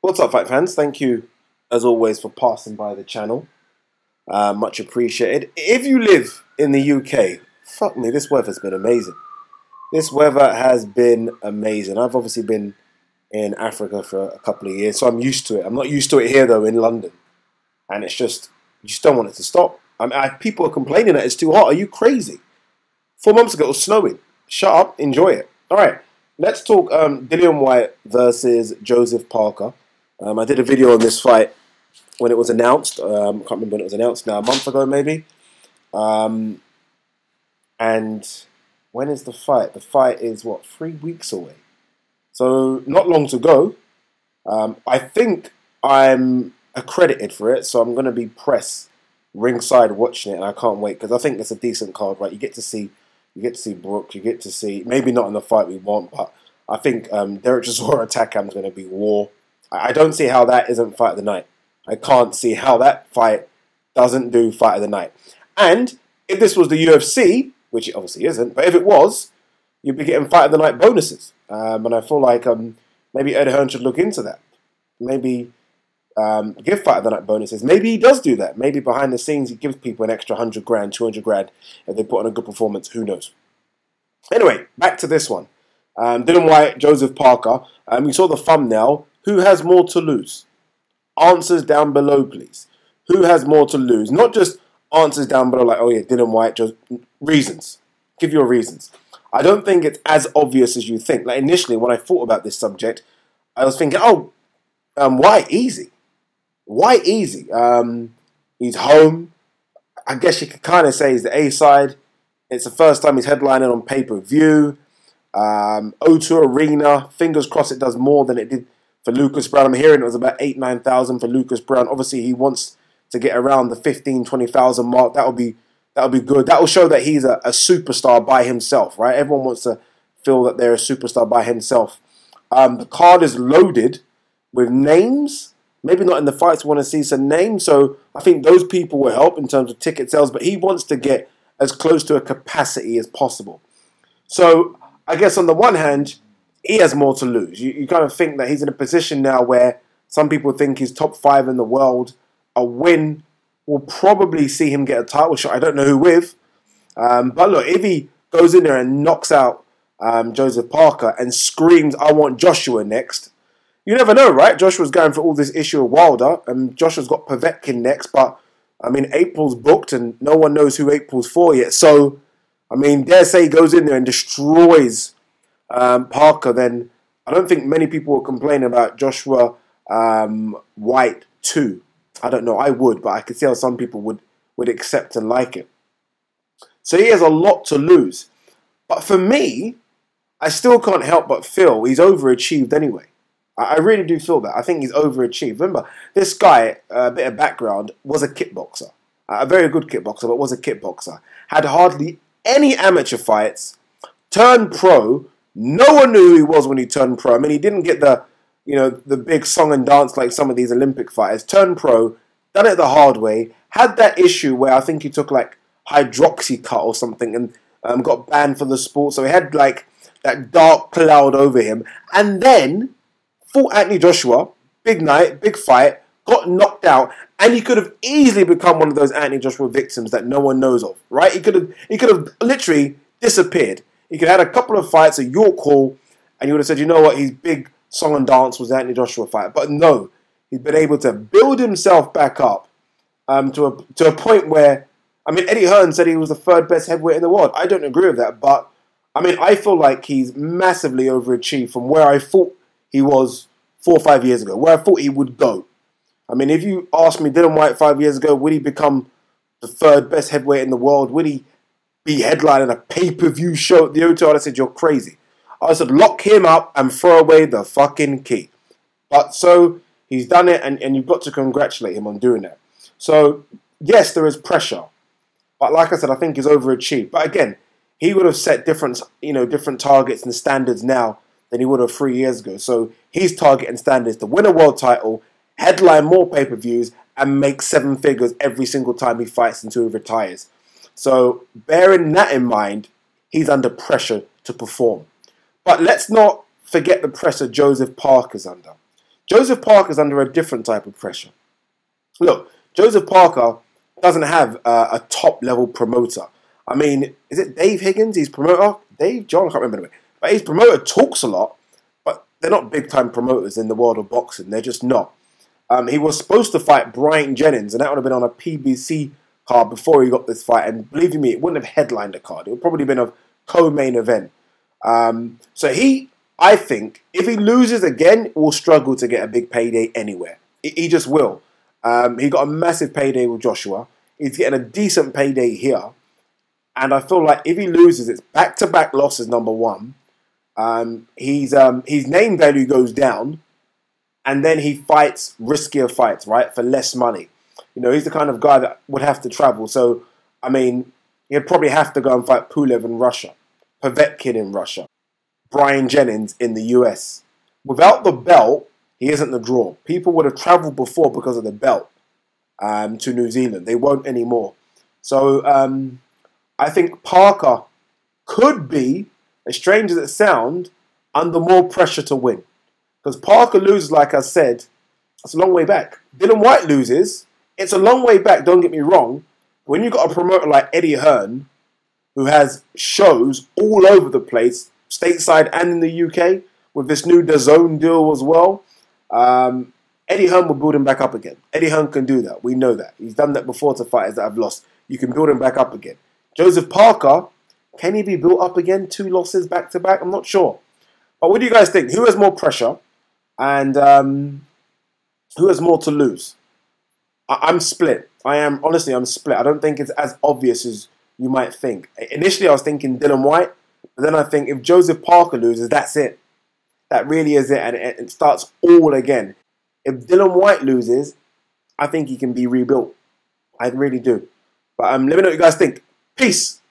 What's up, fight fans? Thank you, as always, for passing by the channel. Much appreciated. If you live in the UK, fuck me, this weather's been amazing. This weather has been amazing. I've obviously been in Africa for a couple of years, so I'm used to it. I'm not used to it here, though, in London. And it's just, you just don't want it to stop. People are complaining that it's too hot. Are you crazy? 4 months ago, it was snowing. Shut up, enjoy it. All right, let's talk Dillian Whyte versus Joseph Parker. I did a video on this fight when it was announced. I can't remember when it was announced now, a month ago maybe. And when is the fight? The fight is, what, 3 weeks away? So not long to go. I think I'm accredited for it, so I'm going to be press ringside watching it, and I can't wait because I think it's a decent card, right? You get to see Brooke, you get to see, maybe not in the fight we want, but I think Derek Chisora Takam is going to be war. I don't see how that isn't fight of the night. I can't see how that fight doesn't do fight of the night. And if this was the UFC, which it obviously isn't, but if it was, you'd be getting fight of the night bonuses. And I feel like maybe Eddie Hearn should look into that. Maybe give fight of the night bonuses. Maybe he does do that. Maybe behind the scenes he gives people an extra 100 grand, 200 grand if they put on a good performance. Who knows? Anyway, back to this one. Dillian Whyte, Joseph Parker. We saw the thumbnail. Who has more to lose? Answers down below, please. Who has more to lose? Not just answers down below like, oh yeah, Dillian Whyte, reasons. Give your reasons. I don't think it's as obvious as you think. Like initially, when I thought about this subject, I was thinking, oh, Whyte, easy. Whyte, easy. He's home. I guess you could kind of say he's the A-side. It's the first time he's headlining on pay-per-view. O2 Arena. Fingers crossed it does more than it did for Lucas Brown. I'm hearing it was about 8,000-9,000 for Lucas Brown. Obviously, he wants to get around the 15,000-20,000 mark. That'll be good. That will show that he's a superstar by himself, right? Everyone wants to feel that they're a superstar by himself. The card is loaded with names. Maybe not in the fights. We want to see some names. So I think those people will help in terms of ticket sales. But he wants to get as close to a capacity as possible. So I guess on the one hand, he has more to lose. You kind of think that he's in a position now where some people think he's top 5 in the world. A win will probably see him get a title shot. I don't know who with. But look, if he goes in there and knocks out Joseph Parker and screams, I want Joshua next, you never know, right? Joshua's going for all this issue of Wilder, and Joshua's got Povetkin next, but, I mean, April's booked, and no one knows who April's for yet. So, I mean, dare say he goes in there and destroys Parker, then I don't think many people will complain about Joshua Whyte too. I don't know, I would, but I could see how some people would accept and like it. So he has a lot to lose. But for me, I still can't help but feel he's overachieved anyway. I really do feel that. I think he's overachieved. Remember, this guy, a bit of background, was a kickboxer. A very good kickboxer, but was a kickboxer. Had hardly any amateur fights, turned pro. No one knew who he was when he turned pro. I mean, he didn't get the big song and dance like some of these Olympic fighters. Turned pro, done it the hard way, had that issue where I think he took like hydroxycut or something and got banned for the sport. So he had like that dark cloud over him. And then fought Anthony Joshua, big night, big fight, got knocked out, and he could have easily become one of those Anthony Joshua victims that no one knows of, right? He could have literally disappeared. He could have had a couple of fights at York Hall, and you would have said, you know what, his big song and dance was the Anthony Joshua fight. But no, he's been able to build himself back up to a point where, I mean, Eddie Hearn said he was the 3rd best heavyweight in the world. I don't agree with that, but I mean, I feel like he's massively overachieved from where I thought he was 4 or 5 years ago, where I thought he would go. I mean, if you asked me Dillian Whyte 5 years ago, would he become the 3rd best heavyweight in the world? Would he be headlining a pay-per-view show at the O2? I said, you're crazy. I said, lock him up and throw away the fucking key. But so he's done it, and you've got to congratulate him on doing that. So, yes, there is pressure. But like I said, I think he's overachieved. But again, he would have set different targets and standards now than he would have 3 years ago. So his target and standard is to win a world title, headline more pay-per-views, and make 7 figures every single time he fights until he retires. So bearing that in mind, he's under pressure to perform. But let's not forget the pressure Joseph Parker's under. Joseph Parker's under a different type of pressure. Look, Joseph Parker doesn't have a top-level promoter. I mean, is it Dave Higgins? He's promoter? Dave? John? I can't remember anyway. But his promoter talks a lot, but they're not big-time promoters in the world of boxing. They're just not. He was supposed to fight Brian Jennings, and that would have been on a PBC card before he got this fight. And believe me, it wouldn't have headlined the card. It would probably have been a co-main event. So I think, if he loses again, will struggle to get a big payday anywhere. He just will. He got a massive payday with Joshua. He's getting a decent payday here. And I feel like if he loses, it's back-to-back losses, number one. His name value goes down. And then he fights riskier fights, right, for less money. You know, he's the kind of guy that would have to travel. So, I mean, he'd probably have to go and fight Pulev in Russia, Povetkin in Russia, Brian Jennings in the US. Without the belt, he isn't the draw. People would have travelled before because of the belt to New Zealand. They won't anymore. So, I think Parker could be, as strange as it sounds, under more pressure to win. Because Parker loses, like I said, it's a long way back. Dillian Whyte loses, it's a long way back, don't get me wrong. When you've got a promoter like Eddie Hearn, who has shows all over the place, stateside and in the UK, with this new DAZN deal as well, Eddie Hearn will build him back up again. Eddie Hearn can do that. We know that. He's done that before to fighters that have lost. You can build him back up again. Joseph Parker, can he be built up again? 2 losses back to back? I'm not sure. But what do you guys think? Who has more pressure? And who has more to lose? I'm split. Honestly, I'm split. I don't think it's as obvious as you might think. Initially, I was thinking Dillian Whyte, but then I think if Joseph Parker loses, that's it. That really is it, and it starts all again. If Dillian Whyte loses, I think he can be rebuilt. I really do. But let me know what you guys think. Peace.